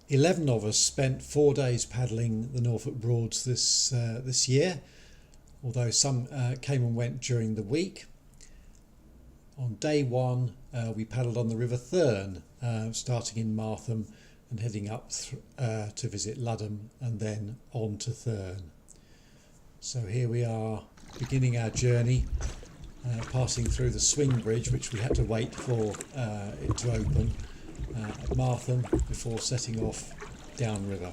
11 of us spent 4 days paddling the Norfolk Broads this year, although some came and went during the week. On day one, we paddled on the River Thurne, starting in Martham and heading up to visit Ludham and then on to Thurne. So here we are beginning our journey, passing through the swing bridge, which we had to wait for it to open at Martham before setting off downriver.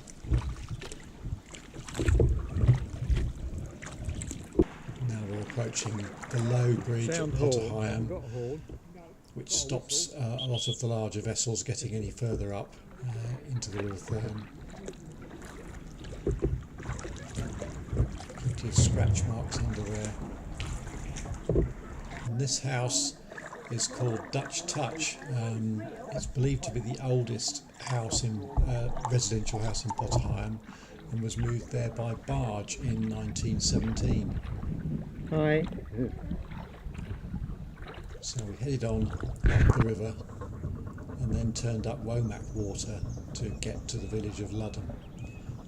Now we're approaching the low bridge at Potter Heigham, which stops a lot of the larger vessels getting any further up into the River Thurne. Plenty of scratch marks under there. And this house is called Dutch Touch. It's believed to be the oldest house residential house in Potter Heigham, and was moved there by barge in 1917. Hi. So we headed on up the river and then turned up Womack Water to get to the village of Ludham,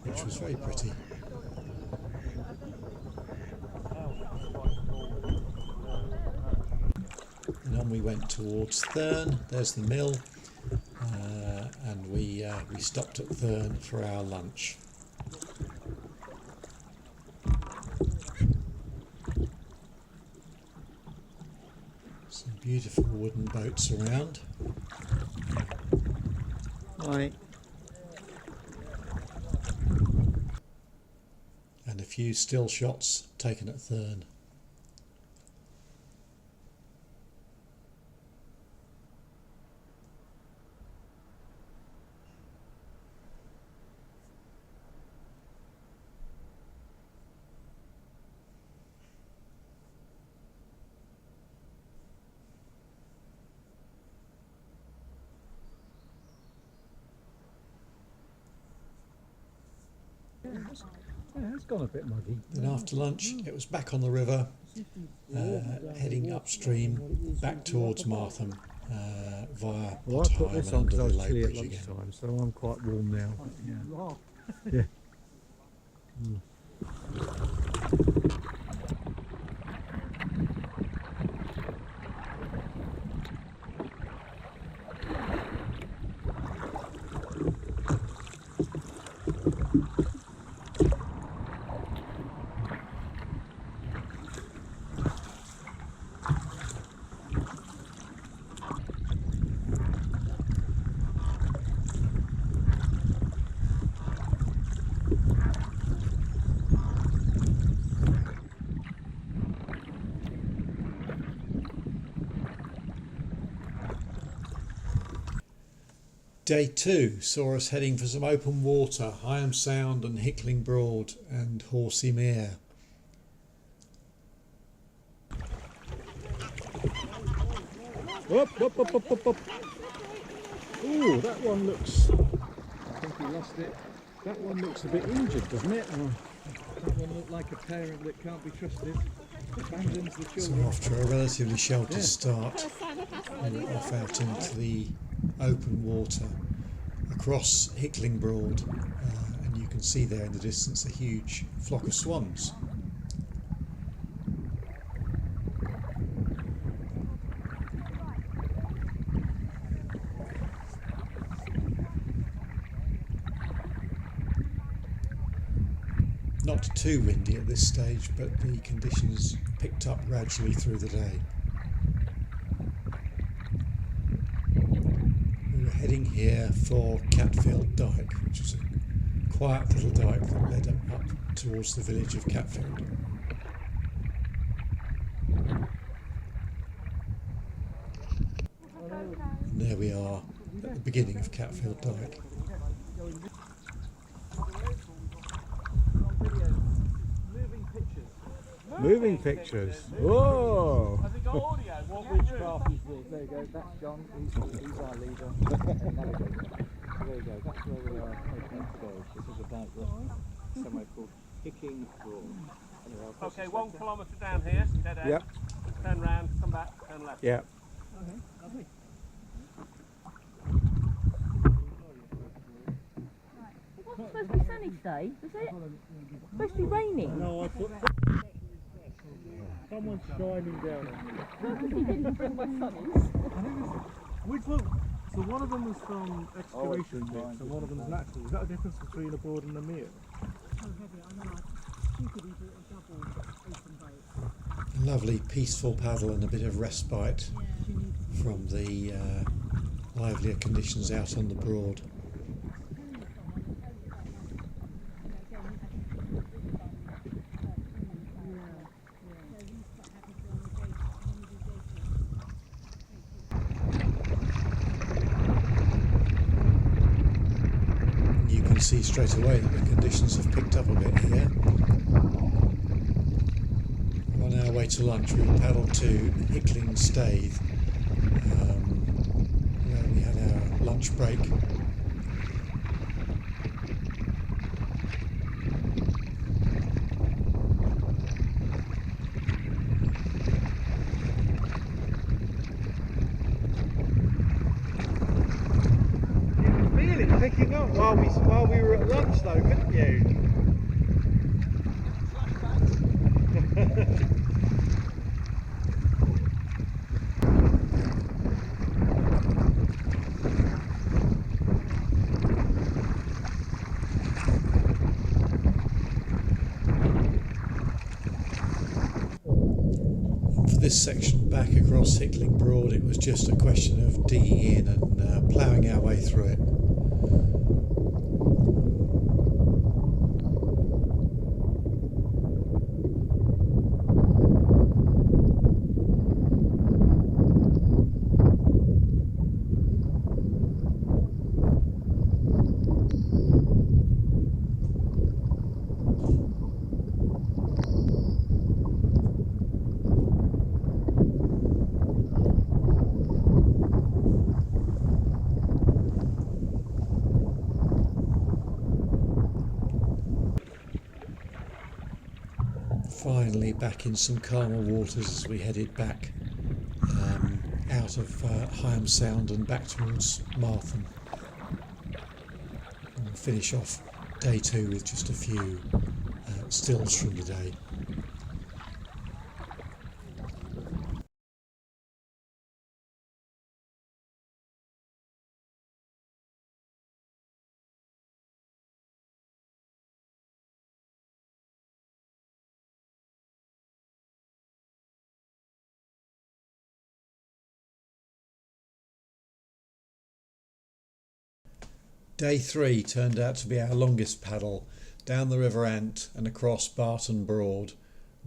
which was very pretty. And on we went towards Thurne. There's the mill, and we stopped at Thurne for our lunch. Some beautiful wooden boats around. Hi. And a few still shots taken at Thurne. Yeah, it's gone a bit muddy. Then after lunch it was back on the river, heading upstream back towards Martham via Well, I Potter put Heigham this and on under because I the was low chilly at bridge again. lunchtime, so I'm quite warm now. Yeah. Yeah. Day 2 saw us heading for some open water, Heigham Sound and Hickling Broad and Horsey Mere. Up, up, up, up, up, up. Ooh, that one looks... I think we lost it. That one looks a bit injured, doesn't it? Oh, that one looked like a parent that can't be trusted. Abandons the So children. after a relatively sheltered start, we were off out into the open water across Hickling Broad, and you can see there in the distance a huge flock of swans. Not too windy at this stage, but the conditions picked up gradually through the day. We were heading here for Catfield Dyke, which is a quiet little dyke that led up towards the village of Catfield. And there we are at the beginning of Catfield Dyke. Moving pictures. Whoa! Has it got audio? Which craft is this? There you go, that's John, he's our leader. There you go, that's where we are taking stage. This is about somewhere called Hickling Broad. Anyway, Okay, 1 kilometre down here, dead end. Yep. Turn round, come back, turn left. Yeah. Okay, lovely. sunny today, is it? It's supposed to be raining. No, I put. Someone's shining down on me. Purposely didn't bring my sunnies. Which one? So one of them was from excavation pits and one of them is natural. Is that a difference between a board and a mirror? A lovely peaceful paddle and a bit of respite from the livelier conditions out on the Broad. You can see straight away that the conditions have picked up a bit here. On our way to lunch, we paddled to Hickling Staithe, where we had our lunch break. You could feel it picking up while we were at lunch though, couldn't you? For this section back across Hickling Broad, it was just a question of digging in and ploughing our way through it. Finally back in some calmer waters as we headed back out of Higham Sound and back towards Martham. And we'll finish off day 2 with just a few stills from the day. Day 3 turned out to be our longest paddle, down the River Ant and across Barton Broad,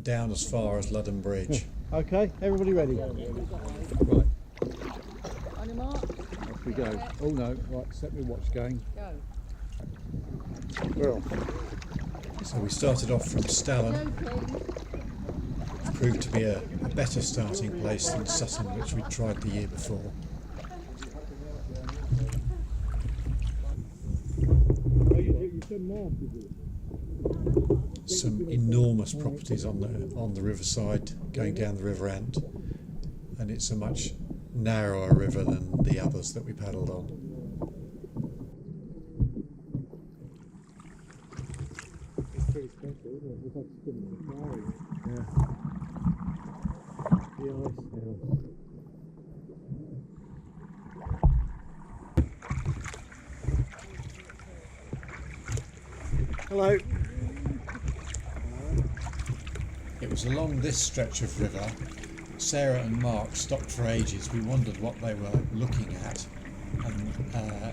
down as far as Ludden Bridge. Okay, everybody ready? Right, On your mark, off we go. Oh no, right, set my watch going. go. Well, So we started off from Stalham, Joking. which proved to be a better starting place than Sutton, which we'd tried the year before. you said north, did you? Some enormous properties on the riverside going down the River Ant, and it's a much narrower river than the others that we paddled on. It's pretty special, isn't it? We've had to put it in the car. Yeah. The ice now. Hello. It was along this stretch of river Sarah and Mark stopped for ages. We wondered what they were looking at, and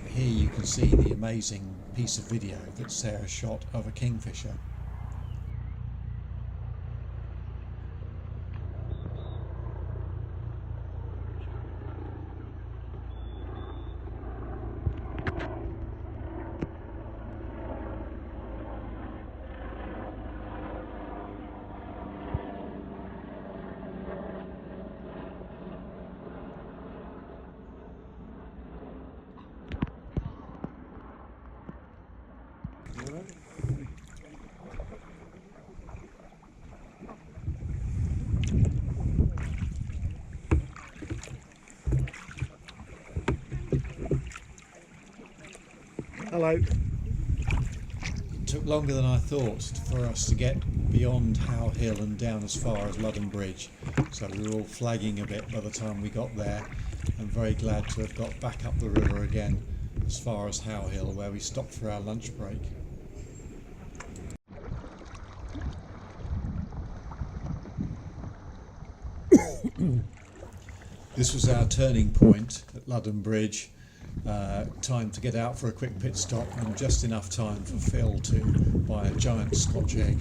here you can see the amazing piece of video that Sarah shot of a kingfisher. Hello. It took longer than I thought for us to get beyond Howe Hill and down as far as Ludden Bridge, so we were all flagging a bit by the time we got there. I'm very glad to have got back up the river again as far as Howe Hill, where we stopped for our lunch break. This was our turning point at Ludden Bridge. Time to get out for a quick pit stop and just enough time for Phil to buy a giant Scotch egg.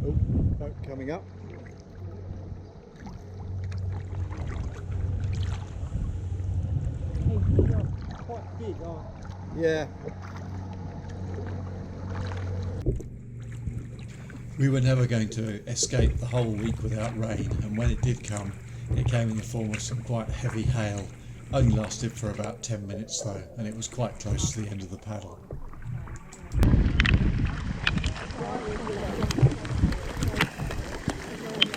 Oh, boat coming up. Quite big, aren't Yeah. We were never going to escape the whole week without rain, and when it did come, it came in the form of some quite heavy hail. Only lasted for about 10 minutes though, and it was quite close to the end of the paddle.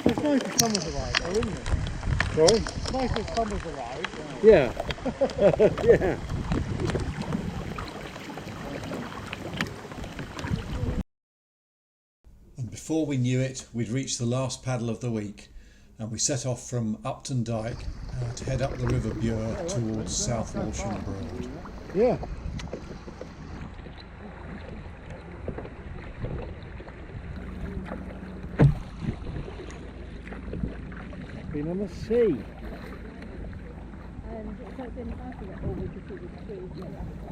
It's nice if summer's arrived, though, isn't it? Sorry? It's nice if summer's arrived. Yeah. Yeah. And before we knew it, we'd reached the last paddle of the week, and we set off from Upton Dyke to head up the River Bure towards South Walsham Broad. Yeah. Been on the sea.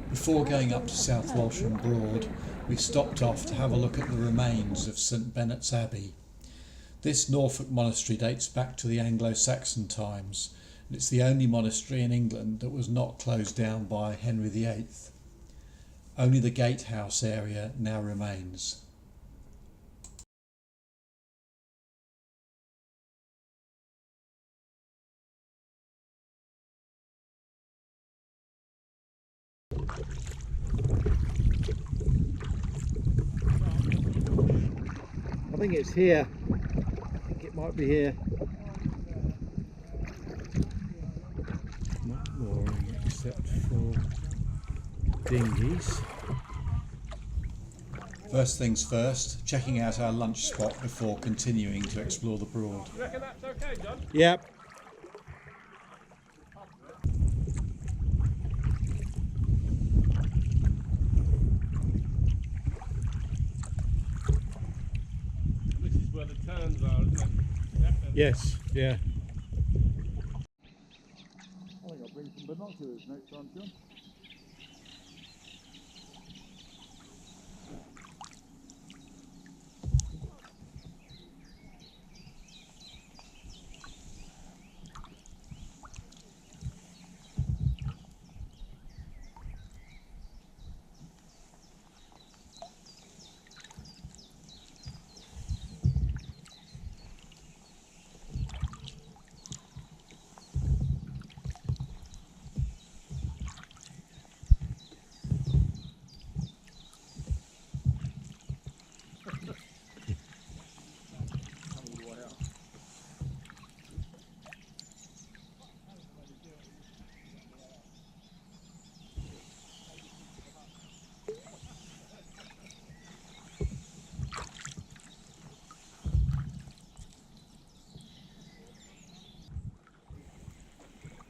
Before going up to South Walsham Broad, we stopped off to have a look at the remains of St Benet's Abbey. This Norfolk monastery dates back to the Anglo-Saxon times, and it's the only monastery in England that was not closed down by Henry VIII. Only the gatehouse area now remains. I think it's here. I think it might be here. Not mooring except for dinghies. First things first, checking out our lunch spot before continuing to explore the Broad. You reckon that's okay, John? Yep. This is where the turns are, isn't it? Yep, and Yes. Yeah. I think I'll bring some binoculars next time, John.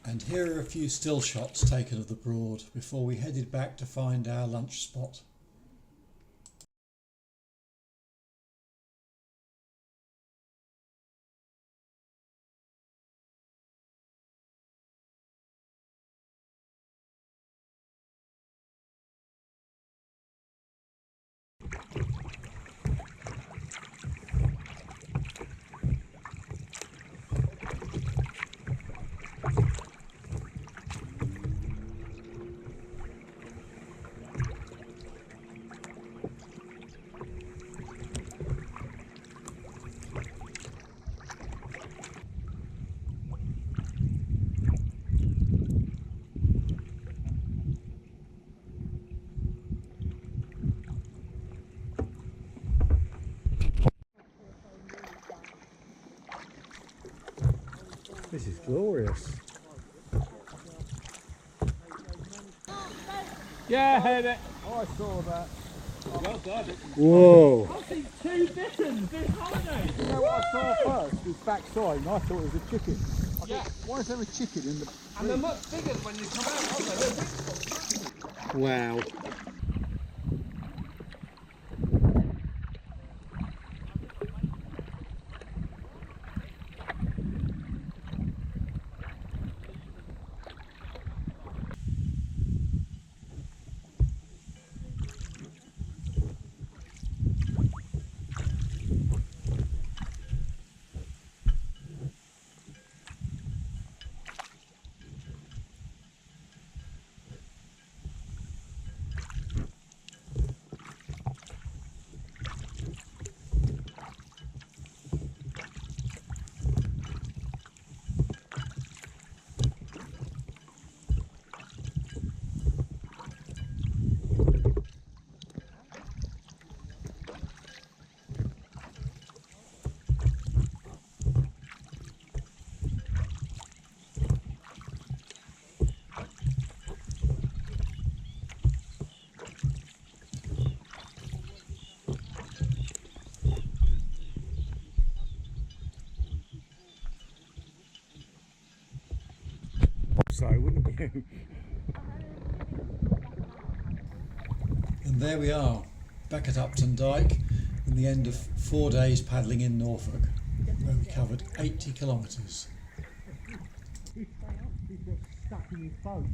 And here are a few still shots taken of the Broad before we headed back to find our lunch spot. This is glorious. yeah, hit it. Oh, I saw that. Well done. Whoa! I've seen 2 bitterns this holiday. You know what I saw first was backside, and I thought it was a chicken. Yeah. Why is there a chicken in the... And they're much bigger when you come out, aren't they? They're big ones. Wow. So, wouldn't you? And there we are, back at Upton Dyke, in the end of 4 days paddling in Norfolk, where we covered 80 kilometres. He's got stuck in his boat.